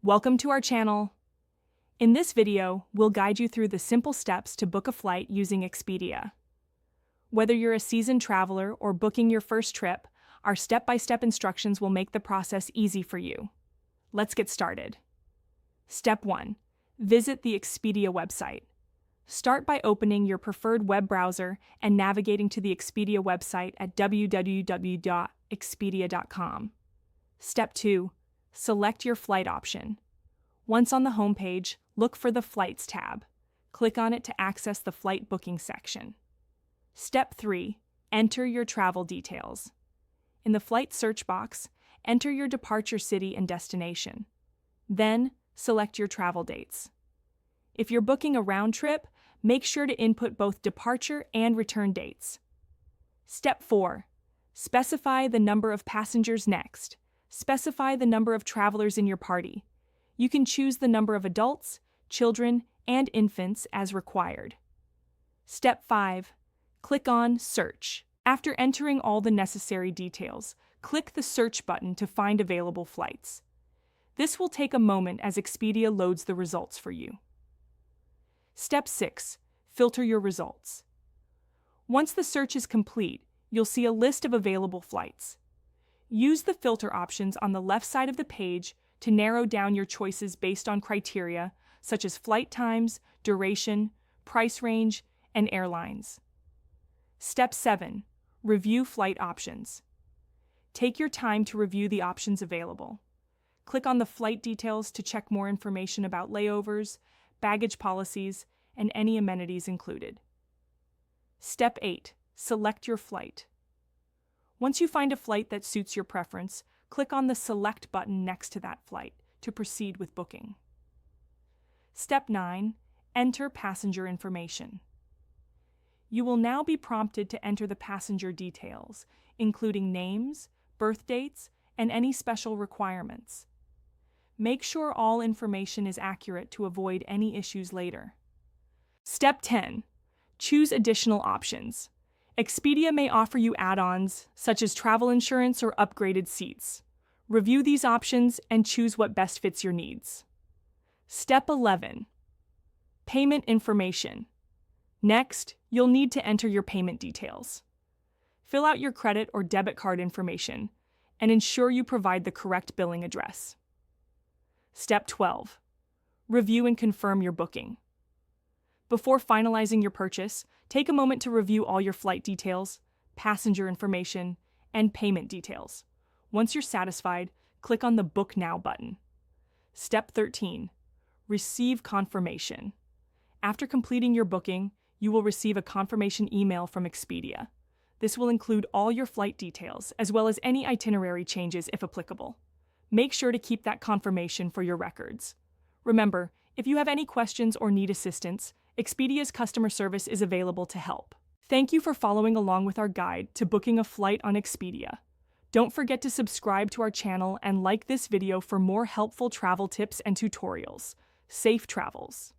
Welcome to our channel. In this video, we'll guide you through the simple steps to book a flight using Expedia. Whether you're a seasoned traveler or booking your first trip, our step-by-step instructions will make the process easy for you. Let's get started. Step 1. Visit the Expedia website. Start by opening your preferred web browser and navigating to the Expedia website at www.expedia.com. Step 2. Select your flight option. Once on the homepage, look for the Flights tab. Click on it to access the flight booking section. Step 3. Enter your travel details. In the flight search box, enter your departure city and destination. Then, select your travel dates. If you're booking a round trip, make sure to input both departure and return dates. Step 4. Specify the number of passengers next. Specify the number of travelers in your party. You can choose the number of adults, children, and infants as required. Step 5. Click on Search. After entering all the necessary details, click the Search button to find available flights. This will take a moment as Expedia loads the results for you. Step 6. Filter your results. Once the search is complete, you'll see a list of available flights. Use the filter options on the left side of the page to narrow down your choices based on criteria such as flight times, duration, price range, and airlines. Step 7. Review flight options. Take your time to review the options available. Click on the flight details to check more information about layovers, baggage policies, and any amenities included. Step 8. Select your flight. Once you find a flight that suits your preference, click on the Select button next to that flight to proceed with booking. Step 9. Enter passenger information. You will now be prompted to enter the passenger details, including names, birth dates, and any special requirements. Make sure all information is accurate to avoid any issues later. Step 10. Choose additional options. Expedia may offer you add-ons, such as travel insurance or upgraded seats. Review these options and choose what best fits your needs. Step 11. Payment information. Next, you'll need to enter your payment details. Fill out your credit or debit card information and ensure you provide the correct billing address. Step 12. Review and confirm your booking. Before finalizing your purchase, take a moment to review all your flight details, passenger information, and payment details. Once you're satisfied, click on the Book Now button. Step 13. Receive confirmation. After completing your booking, you will receive a confirmation email from Expedia. This will include all your flight details, as well as any itinerary changes if applicable. Make sure to keep that confirmation for your records. Remember, if you have any questions or need assistance, Expedia's customer service is available to help. Thank you for following along with our guide to booking a flight on Expedia. Don't forget to subscribe to our channel and like this video for more helpful travel tips and tutorials. Safe travels!